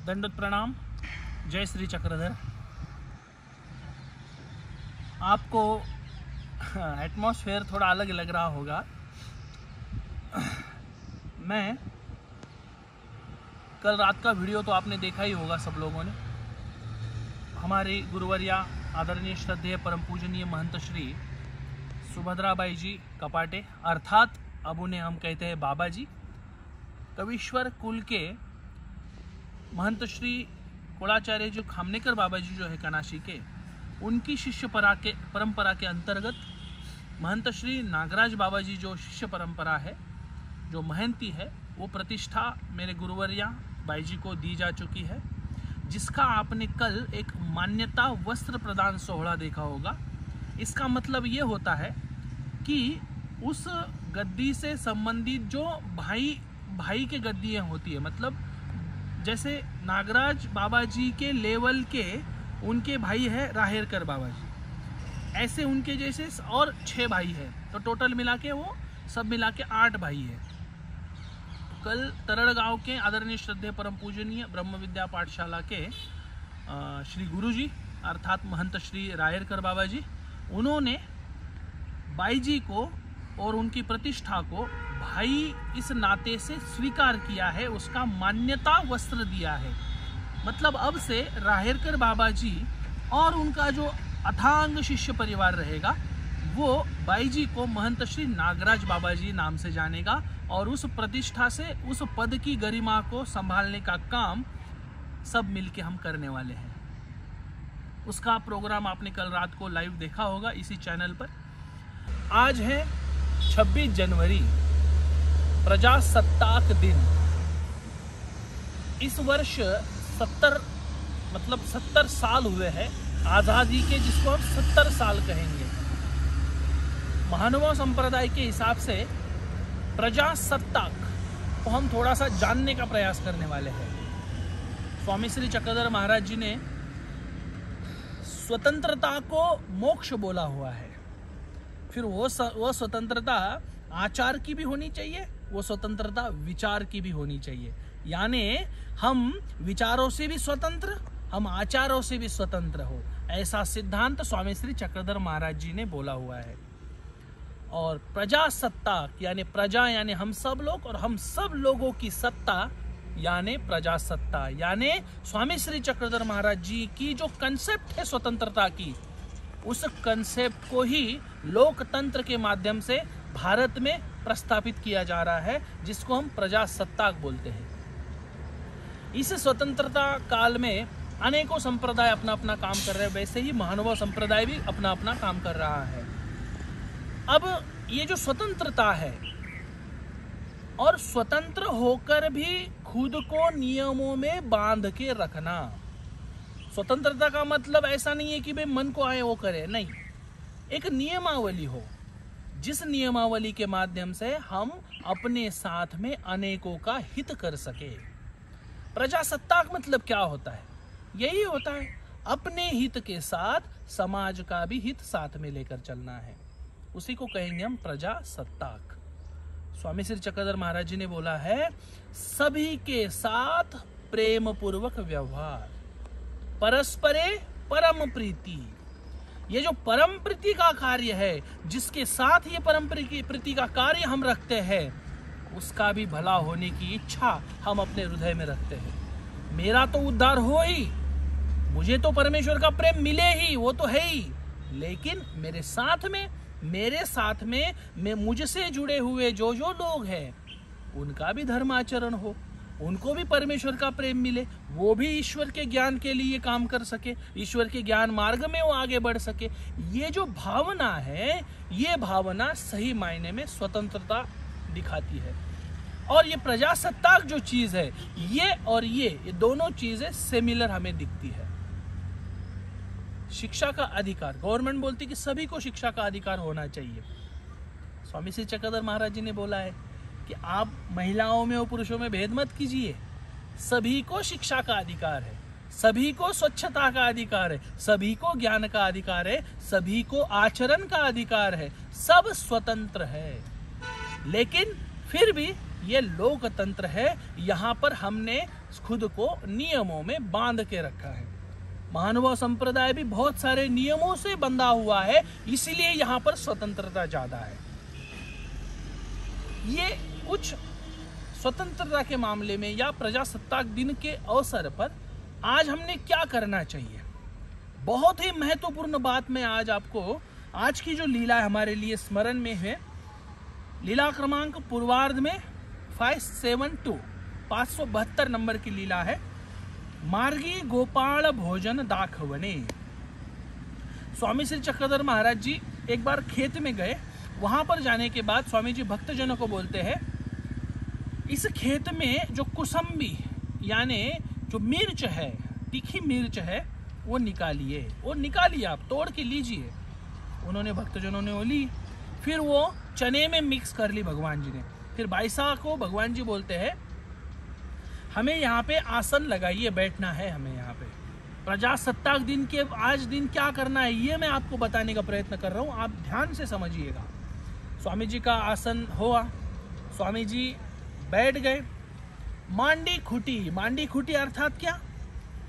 दंडोत प्रणाम। जय श्री चक्रधर। आपको एटमॉस्फेयर थोड़ा अलग लग रहा होगा। मैं कल रात का वीडियो तो आपने देखा ही होगा सब लोगों ने। हमारी गुरुवर्या आदरणीय श्रद्धेय परम पूजनीय महंत श्री सुभद्राबाई जी कपाटे अर्थात अब उन्हें हम कहते हैं बाबा जी, कविश्वर कुल के महंत श्री कुलाचार्य जो खामनेकर बाबा जी जो है कनाशी के, उनकी शिष्य परंपरा के अंतर्गत महंत श्री नागराज बाबा जी जो शिष्य परंपरा है, जो महंती है, वो प्रतिष्ठा मेरे गुरुवर्या बाई जी को दी जा चुकी है, जिसका आपने कल एक मान्यता वस्त्र प्रदान सोहला देखा होगा। इसका मतलब ये होता है कि उस गद्दी से संबंधित जो भाई के गद्दियाँ होती है, मतलब जैसे नागराज बाबा जी के लेवल के उनके भाई है राहेरकर बाबा जी, ऐसे उनके जैसे और 6 भाई है, तो टोटल मिला के वो सब मिला के 8 भाई है। कल तरड़ गांव के आदरणीय श्रद्धेय परम पूजनीय ब्रह्म विद्या पाठशाला के श्री गुरु जी अर्थात महंत श्री राहेरकर बाबा जी, उन्होंने बाई जी को और उनकी प्रतिष्ठा को भाई इस नाते से स्वीकार किया है, उसका मान्यता वस्त्र दिया है। मतलब अब से राहेरकर बाबा जी और उनका जो अथांग शिष्य परिवार रहेगा वो बाई जी को महंत श्री नागराज बाबा जी नाम से जानेगा और उस प्रतिष्ठा से उस पद की गरिमा को संभालने का काम सब मिलके हम करने वाले हैं। उसका प्रोग्राम आपने कल रात को लाइव देखा होगा इसी चैनल पर। आज है 26 जनवरी, प्रजासत्ताक दिन। इस वर्ष 70 साल हुए हैं आज़ादी के, जिसको हम 70 साल कहेंगे। महानुभाव संप्रदाय के हिसाब से प्रजासत्ताक को हम थोड़ा सा जानने का प्रयास करने वाले हैं। स्वामी श्री चक्रधर महाराज जी ने स्वतंत्रता को मोक्ष बोला हुआ है। फिर वो स्वतंत्रता आचार की भी होनी चाहिए, वो स्वतंत्रता विचार की भी होनी चाहिए। यानी हम विचारों से भी स्वतंत्र, हम आचारों से भी स्वतंत्र हो, ऐसा सिद्धांत स्वामी श्री चक्रधर महाराज जी ने बोला हुआ है। और प्रजासत्ताक यानी प्रजा यानी हम सब लोग, और हम सब लोगों की सत्ता यानी प्रजासत्ता, यानी स्वामी श्री चक्रधर महाराज जी की जो कंसेप्ट है स्वतंत्रता की, उस कंसेप्ट को ही लोकतंत्र के माध्यम से भारत में प्रस्तापित किया जा रहा है, जिसको हम प्रजासत्ताक बोलते हैं। इस स्वतंत्रता काल में अनेकों संप्रदाय अपना अपना काम कर रहे हैं, वैसे ही महानुभाव संप्रदाय भी अपना अपना काम कर रहा है। अब ये जो स्वतंत्रता है और स्वतंत्र होकर भी खुद को नियमों में बांध के रखना, स्वतंत्रता का मतलब ऐसा नहीं है कि भाई मन को आए वो करे, नहीं, एक नियमावली हो, जिस नियमावली के माध्यम से हम अपने साथ में अनेकों का हित कर सके। प्रजासत्ताक मतलब क्या होता है? यही होता है, अपने हित के साथ समाज का भी हित साथ में लेकर चलना है, उसी को कहेंगे हम प्रजासत्ताक। स्वामी श्री चक्रधर महाराज जी ने बोला है, सभी के साथ प्रेम पूर्वक व्यवहार, परस्परे परम प्रीति। ये जो परम प्रीति का कार्य है, जिसके साथ ये परम प्रीति का कार्य हम रखते हैं, उसका भी भला होने की इच्छा हम अपने हृदय में रखते हैं। मेरा तो उद्धार हो ही, मुझे तो परमेश्वर का प्रेम मिले ही, वो तो है ही, लेकिन मेरे साथ में मुझसे जुड़े हुए जो लोग हैं, उनका भी धर्माचरण हो, उनको भी परमेश्वर का प्रेम मिले, वो भी ईश्वर के ज्ञान के लिए काम कर सके, ईश्वर के ज्ञान मार्ग में वो आगे बढ़ सके। ये जो भावना है, ये भावना सही मायने में स्वतंत्रता दिखाती है। और ये प्रजासत्ताक जो चीज है, ये और ये दोनों चीजें सिमिलर हमें दिखती है। शिक्षा का अधिकार, गवर्नमेंट बोलती कि सभी को शिक्षा का अधिकार होना चाहिए। स्वामी श्री चक्रधर महाराज जी ने बोला है कि आप महिलाओं में और पुरुषों में भेद मत कीजिए, सभी को शिक्षा का अधिकार है, सभी को स्वच्छता का अधिकार है, सभी को ज्ञान का अधिकार है, सभी को आचरण का अधिकार है, सब स्वतंत्र है। लेकिन फिर भी ये लोकतंत्र है। यहाँ पर हमने खुद को नियमों में बांध के रखा है। महानुभाव संप्रदाय भी बहुत सारे नियमों से बंधा हुआ है, इसीलिए यहाँ पर स्वतंत्रता ज्यादा है। ये कुछ स्वतंत्रता के मामले में या प्रजासत्ताक दिन के अवसर पर आज हमने क्या करना चाहिए, बहुत ही महत्वपूर्ण बात मैं आज आपको, आज की जो लीला है हमारे लिए स्मरण में है। लीला क्रमांक पूर्वार्ध में 572 572 नंबर की लीला है। मार्गी गोपाल भोजन दाखवने। स्वामी श्री चक्रधर महाराज जी एक बार खेत में गए। वहां पर जाने के बाद स्वामी जी भक्तजनों को बोलते हैं, इस खेत में जो कुसुम्बी यानी जो मिर्च है, तीखी मिर्च है, वो निकालिए, वो निकालिए, आप तोड़ के लीजिए। उन्होंने, भक्तजनों ने वो ली, फिर वो चने में मिक्स कर ली भगवान जी ने। फिर बाईसा को भगवान जी बोलते हैं, हमें यहाँ पे आसन लगाइए, बैठना है हमें यहाँ पे। प्रजासत्ताक दिन के आज दिन क्या करना है ये मैं आपको बताने का प्रयत्न कर रहा हूँ, आप ध्यान से समझिएगा। स्वामी जी का आसन हुआ, स्वामी जी बैठ गए। मांडी खुटी अर्थात क्या,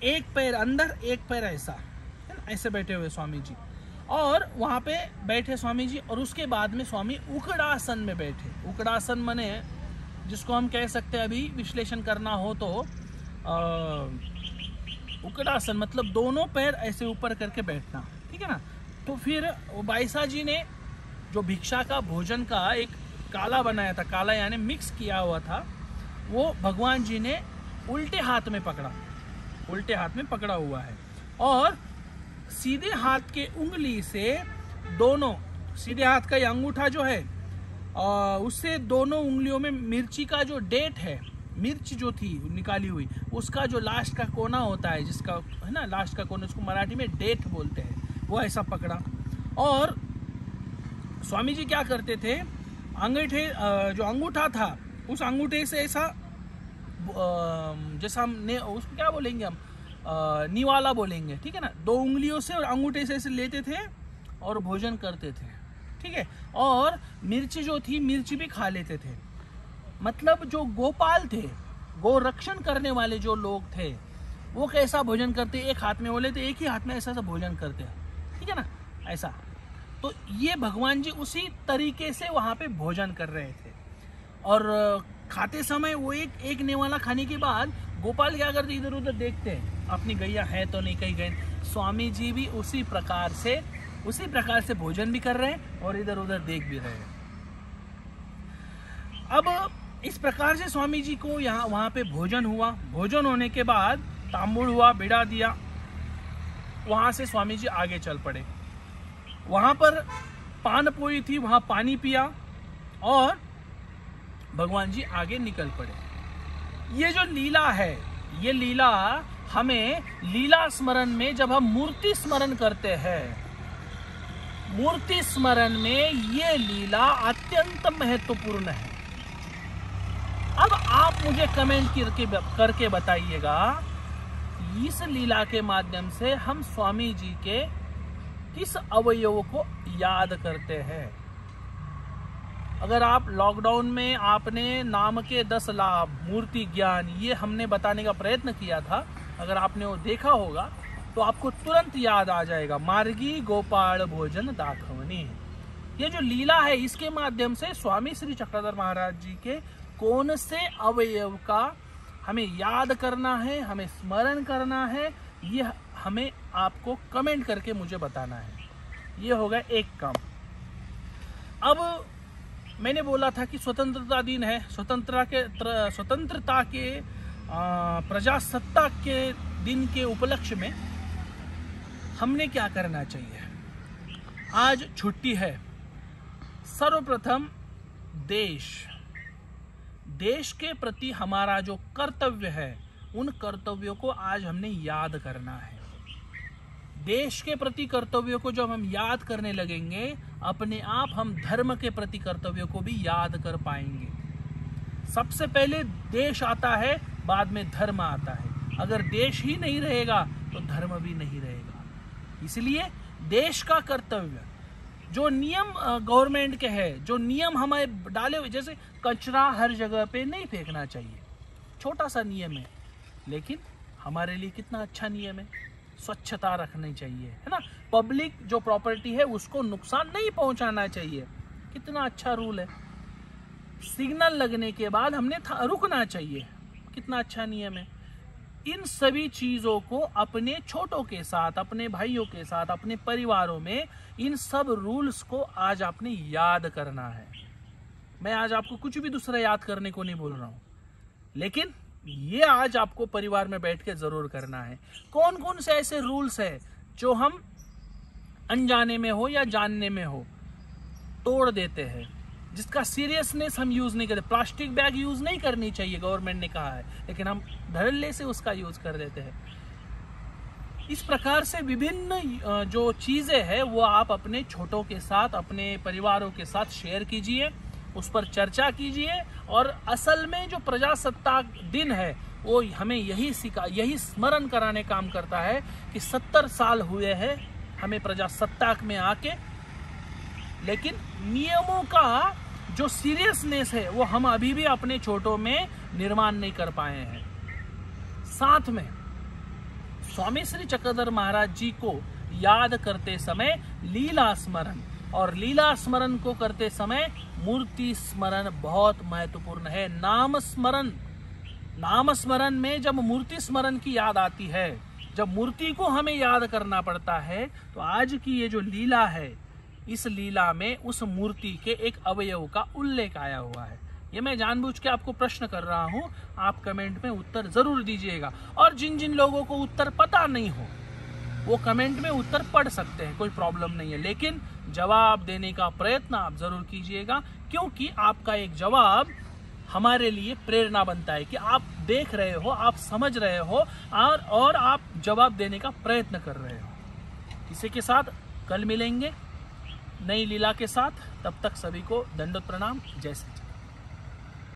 एक पैर अंदर एक पैर ऐसा, है ना, ऐसे बैठे हुए स्वामी जी, और वहां पे बैठे स्वामी जी। और उसके बाद में स्वामी उकड़ासन में बैठे। उकड़ासन मने जिसको हम कह सकते हैं, अभी विश्लेषण करना हो तो उकड़ासन मतलब दोनों पैर ऐसे ऊपर करके बैठना, ठीक है ना। तो फिर बाईसा जी ने जो भिक्षा का भोजन का एक काला बनाया था, काला यानी मिक्स किया हुआ था, वो भगवान जी ने उल्टे हाथ में पकड़ा, उल्टे हाथ में पकड़ा हुआ है। और सीधे हाथ के उंगली से दोनों, सीधे हाथ का ये अंगूठा जो है, उससे दोनों उंगलियों में मिर्ची का जो डेट है, मिर्च जो थी निकाली हुई, उसका जो लास्ट का कोना होता है, जिसका है ना लास्ट का कोना, उसको मराठी में डेट बोलते हैं, वो ऐसा पकड़ा। और स्वामी जी क्या करते थे, अंगूठे जो अंगूठा था उस अंगूठे से ऐसा जैसा हमने उसको क्या बोलेंगे हम, निवाला बोलेंगे, ठीक है ना, दो उंगलियों से और अंगूठे से ऐसे लेते थे और भोजन करते थे, ठीक है। और मिर्ची जो थी, मिर्ची भी खा लेते थे। मतलब जो गोपाल थे, गो रक्षण करने वाले जो लोग थे, वो कैसा भोजन करते, एक हाथ में वो लेते, एक ही हाथ में ऐसा भोजन करते, ठीक है ना, ऐसा। तो ये भगवान जी उसी तरीके से वहां पे भोजन कर रहे थे। और खाते समय वो एक नेवाला खाने के बाद गोपाल क्या करते, इधर उधर देखते हैं, अपनी गैया है तो नहीं कहीं गए। स्वामी जी भी उसी प्रकार से भोजन भी कर रहे हैं और इधर उधर देख भी रहे हैं। अब इस प्रकार से स्वामी जी को वहां पे भोजन हुआ। भोजन होने के बाद तांबूल हुआ, बिड़ा दिया, वहां से स्वामी जी आगे चल पड़े। वहां पर पान पोई थी, वहां पानी पिया और भगवान जी आगे निकल पड़े। ये जो लीला है, ये लीला हमें लीला स्मरण में, जब हम मूर्ति स्मरण करते हैं, मूर्ति स्मरण में ये लीला अत्यंत महत्वपूर्ण है। अब आप मुझे कमेंट करके बताइएगा, इस लीला के माध्यम से हम स्वामी जी के किस अवयव को याद करते हैं। अगर आप लॉकडाउन में आपने नाम के 10 लाभ, मूर्ति ज्ञान, ये हमने बताने का प्रयत्न किया था, अगर आपने वो देखा होगा तो आपको तुरंत याद आ जाएगा, मार्गी गोपाल भोजन दाखवनी। ये जो लीला है, इसके माध्यम से स्वामी श्री चक्रधर महाराज जी के कौन से अवयव का हमें याद करना है, हमें स्मरण करना है, ये हमें आपको कमेंट करके मुझे बताना है। ये होगा एक काम। अब मैंने बोला था कि स्वतंत्रता दिन है, स्वतंत्रता के प्रजासत्ताक के दिन के उपलक्ष्य में हमने क्या करना चाहिए। आज छुट्टी है। सर्वप्रथम देश के प्रति हमारा जो कर्तव्य है, उन कर्तव्यों को आज हमने याद करना है। देश के प्रति कर्तव्यों को जब हम याद करने लगेंगे, अपने आप हम धर्म के प्रति कर्तव्यों को भी याद कर पाएंगे। सबसे पहले देश आता है, बाद में धर्म आता है। अगर देश ही नहीं रहेगा तो धर्म भी नहीं रहेगा। इसलिए देश का कर्तव्य, जो नियम गवर्नमेंट के हैं, जो नियम हमें डाले हुए, जैसे कचरा हर जगह पे नहीं फेंकना चाहिए, छोटा सा नियम है, लेकिन हमारे लिए कितना अच्छा नियम है, स्वच्छता रखनी चाहिए, है ना। पब्लिक जो प्रॉपर्टी है उसको नुकसान नहीं पहुंचाना चाहिए, कितना अच्छा रूल है। सिग्नल लगने के बाद हमने रुकना चाहिए, कितना अच्छा नियम है। इन सभी चीजों को अपने छोटों के साथ, अपने भाइयों के साथ, अपने परिवारों में इन सब रूल्स को आज आपने याद करना है। मैं आज आपको कुछ भी दूसरा याद करने को नहीं बोल रहा हूं, लेकिन ये आज आपको परिवार में बैठ के जरूर करना है। कौन कौन से ऐसे रूल्स है जो हम अनजाने में हो या जानने में हो तोड़ देते हैं, जिसका सीरियसनेस हम यूज नहीं करते। प्लास्टिक बैग यूज नहीं करनी चाहिए, गवर्नमेंट ने कहा है, लेकिन हम धड़ल्ले से उसका यूज कर देते हैं। इस प्रकार से विभिन्न जो चीजें हैं वो आप अपने छोटों के साथ, अपने परिवारों के साथ शेयर कीजिए, उस पर चर्चा कीजिए। और असल में जो प्रजासत्ताक दिन है वो हमें यही स्मरण कराने काम करता है कि 70 साल हुए हैं हमें प्रजासत्ताक में आके, लेकिन नियमों का जो सीरियसनेस है वो हम अभी भी अपने छोटों में निर्माण नहीं कर पाए हैं। साथ में स्वामी श्री चक्रधर महाराज जी को याद करते समय लीला स्मरण, और लीला स्मरण को करते समय मूर्ति स्मरण बहुत महत्वपूर्ण है। नाम स्मरण में जब मूर्ति स्मरण की याद आती है, जब मूर्ति को हमें याद करना पड़ता है, तो आज की ये जो लीला है, इस लीला में उस मूर्ति के एक अवयव का उल्लेख आया हुआ है। ये मैं जानबूझ के आपको प्रश्न कर रहा हूं, आप कमेंट में उत्तर जरूर दीजिएगा। और जिन जिन लोगों को उत्तर पता नहीं हो वो कमेंट में उत्तर पढ़ सकते हैं, कोई प्रॉब्लम नहीं है, लेकिन जवाब देने का प्रयत्न आप जरूर कीजिएगा, क्योंकि आपका एक जवाब हमारे लिए प्रेरणा बनता है कि आप देख रहे हो, आप समझ रहे हो और आप जवाब देने का प्रयत्न कर रहे हो। इसी के साथ कल मिलेंगे नई लीला के साथ। तब तक सभी को दंडवत प्रणाम। जय श्री राम।